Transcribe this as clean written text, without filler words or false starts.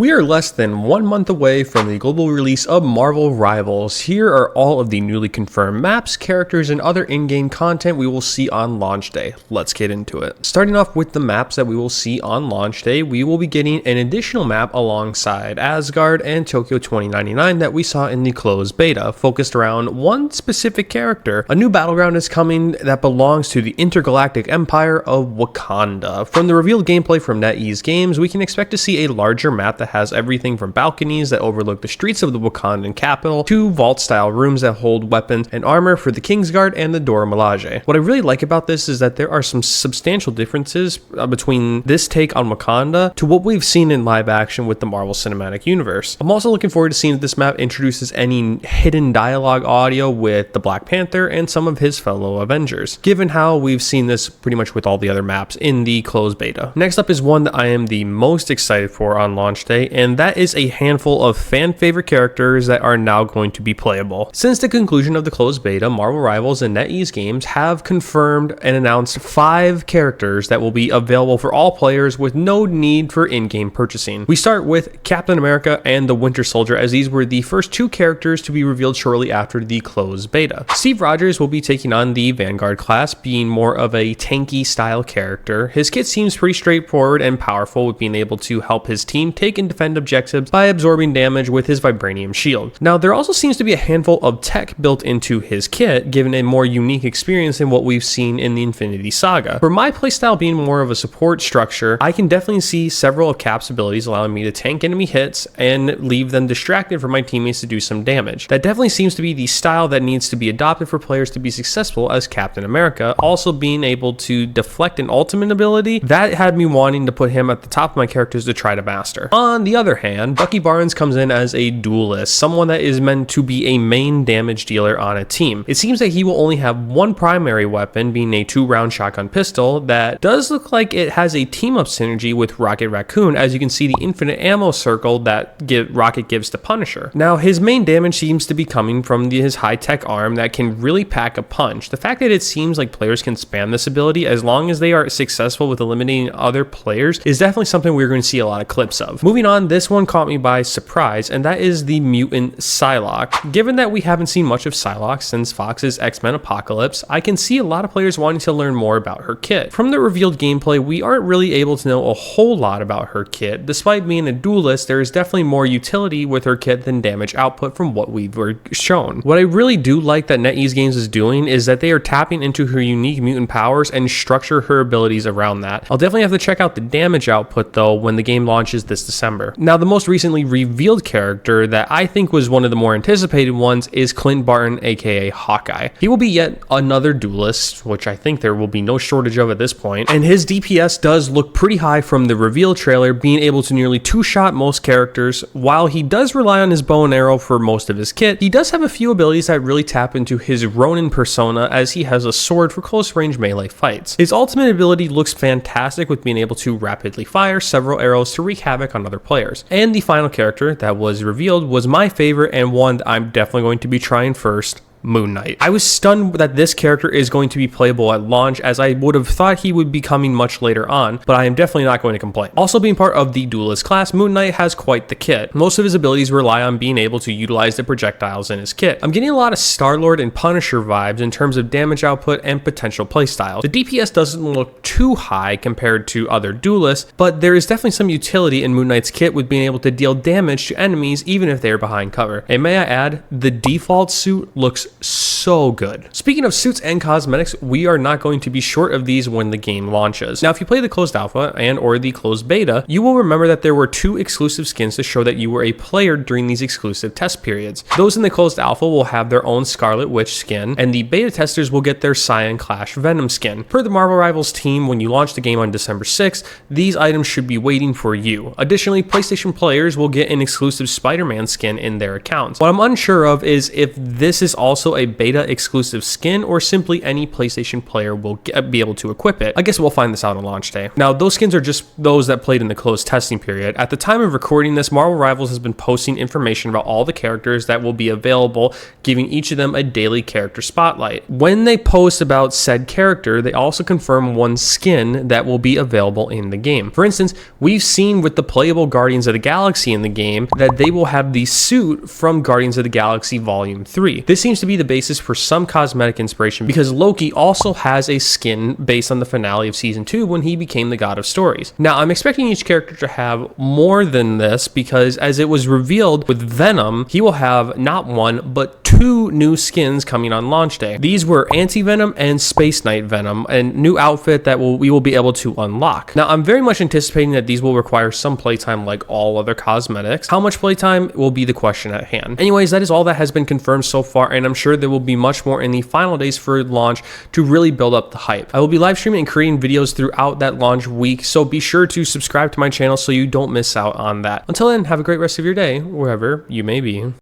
We are less than 1 month away from the global release of Marvel Rivals. Here are all of the newly confirmed maps, characters, and other in-game content we will see on launch day. Let's get into it. Starting off with the maps that we will see on launch day, we will be getting an additional map alongside Asgard and Tokyo 2099 that we saw in the closed beta, focused around one specific character. A new battleground is coming that belongs to the Intergalactic Empire of Wakanda. From the revealed gameplay from NetEase Games, we can expect to see a larger map that has everything from balconies that overlook the streets of the Wakandan capital to vault-style rooms that hold weapons and armor for the Kingsguard and the Dora Milaje. What I really like about this is that there are some substantial differences between this take on Wakanda to what we've seen in live action with the Marvel Cinematic Universe. I'm also looking forward to seeing if this map introduces any hidden dialogue audio with the Black Panther and some of his fellow Avengers, given how we've seen this pretty much with all the other maps in the closed beta. Next up is one that I am the most excited for on launch day, and that is a handful of fan favorite characters that are now going to be playable. Since the conclusion of the closed beta, Marvel Rivals and NetEase Games have confirmed and announced 5 characters that will be available for all players with no need for in-game purchasing. We start with Captain America and the Winter Soldier, as these were the first 2 characters to be revealed shortly after the closed beta. Steve Rogers will be taking on the Vanguard class, being more of a tanky style character. His kit seems pretty straightforward and powerful, with being able to help his team take and defend objectives by absorbing damage with his vibranium shield. Now, there also seems to be a handful of tech built into his kit, giving a more unique experience than what we've seen in the Infinity Saga. For my playstyle being more of a support structure, I can definitely see several of Cap's abilities allowing me to tank enemy hits and leave them distracted for my teammates to do some damage. That definitely seems to be the style that needs to be adopted for players to be successful as Captain America. Also, being able to deflect an ultimate ability, that had me wanting to put him at the top of my characters to try to master. On the other hand, Bucky Barnes comes in as a duelist, someone that is meant to be a main damage dealer on a team. It seems that he will only have one primary weapon, being a 2-round shotgun pistol that does look like it has a team-up synergy with Rocket Raccoon, as you can see the infinite ammo circle that Rocket gives to Punisher. Now, his main damage seems to be coming from his high-tech arm that can really pack a punch. The fact that it seems like players can spam this ability as long as they are successful with eliminating other players is definitely something we're going to see a lot of clips of. Moving on, this one caught me by surprise, and that is the mutant Psylocke. Given that we haven't seen much of Psylocke since Fox's X-Men Apocalypse, I can see a lot of players wanting to learn more about her kit. From the revealed gameplay, we aren't really able to know a whole lot about her kit. Despite being a duelist, there is definitely more utility with her kit than damage output from what we were shown. What I really do like that NetEase Games is doing is that they are tapping into her unique mutant powers and structure her abilities around that. I'll definitely have to check out the damage output though when the game launches this December. Now, the most recently revealed character that I think was one of the more anticipated ones is Clint Barton, aka Hawkeye. He will be yet another duelist, which I think there will be no shortage of at this point, and his DPS does look pretty high from the reveal trailer, being able to nearly 2-shot most characters. While he does rely on his bow and arrow for most of his kit, he does have a few abilities that really tap into his Ronin persona, as he has a sword for close range melee fights. His ultimate ability looks fantastic, with being able to rapidly fire several arrows to wreak havoc on other players. And the final character that was revealed was my favorite, and one that I'm definitely going to be trying first: Moon Knight. I was stunned that this character is going to be playable at launch, as I would have thought he would be coming much later on, but I am definitely not going to complain. Also, being part of the duelist class, Moon Knight has quite the kit. Most of his abilities rely on being able to utilize the projectiles in his kit. I'm getting a lot of Star-Lord and Punisher vibes in terms of damage output and potential playstyle. The DPS doesn't look too high compared to other duelists, but there is definitely some utility in Moon Knight's kit with being able to deal damage to enemies even if they are behind cover. And may I add, the default suit looks so good. Speaking of suits and cosmetics, we are not going to be short of these when the game launches. Now, if you play the closed alpha and or the closed beta, you will remember that there were 2 exclusive skins to show that you were a player during these exclusive test periods. Those in the closed alpha will have their own Scarlet Witch skin, and the beta testers will get their Cyan Clash Venom skin. Per the Marvel Rivals team, when you launch the game on December 6th, these items should be waiting for you. Additionally, PlayStation players will get an exclusive Spider-Man skin in their accounts. What I'm unsure of is if this is also also a beta exclusive skin, or simply any PlayStation player will be able to equip it. I guess we'll find this out on launch day. Now, those skins are just those that played in the closed testing period. At the time of recording this, Marvel Rivals has been posting information about all the characters that will be available, giving each of them a daily character spotlight. When they post about said character, they also confirm one skin that will be available in the game. For instance, we've seen with the playable Guardians of the Galaxy in the game that they will have the suit from Guardians of the Galaxy Volume 3. This seems to be the basis for some cosmetic inspiration, because Loki also has a skin based on the finale of Season 2 when he became the God of Stories. Now, I'm expecting each character to have more than this, because as it was revealed with Venom, he will have not one, but 2 new skins coming on launch day. These were Anti-Venom and Space Knight Venom, a new outfit that we will be able to unlock. Now, I'm very much anticipating that these will require some playtime like all other cosmetics. How much playtime will be the question at hand. Anyways, that is all that has been confirmed so far, and I'm sure there will be much more in the final days for launch to really build up the hype. I will be live streaming and creating videos throughout that launch week, so be sure to subscribe to my channel so you don't miss out on that. Until then, have a great rest of your day, wherever you may be.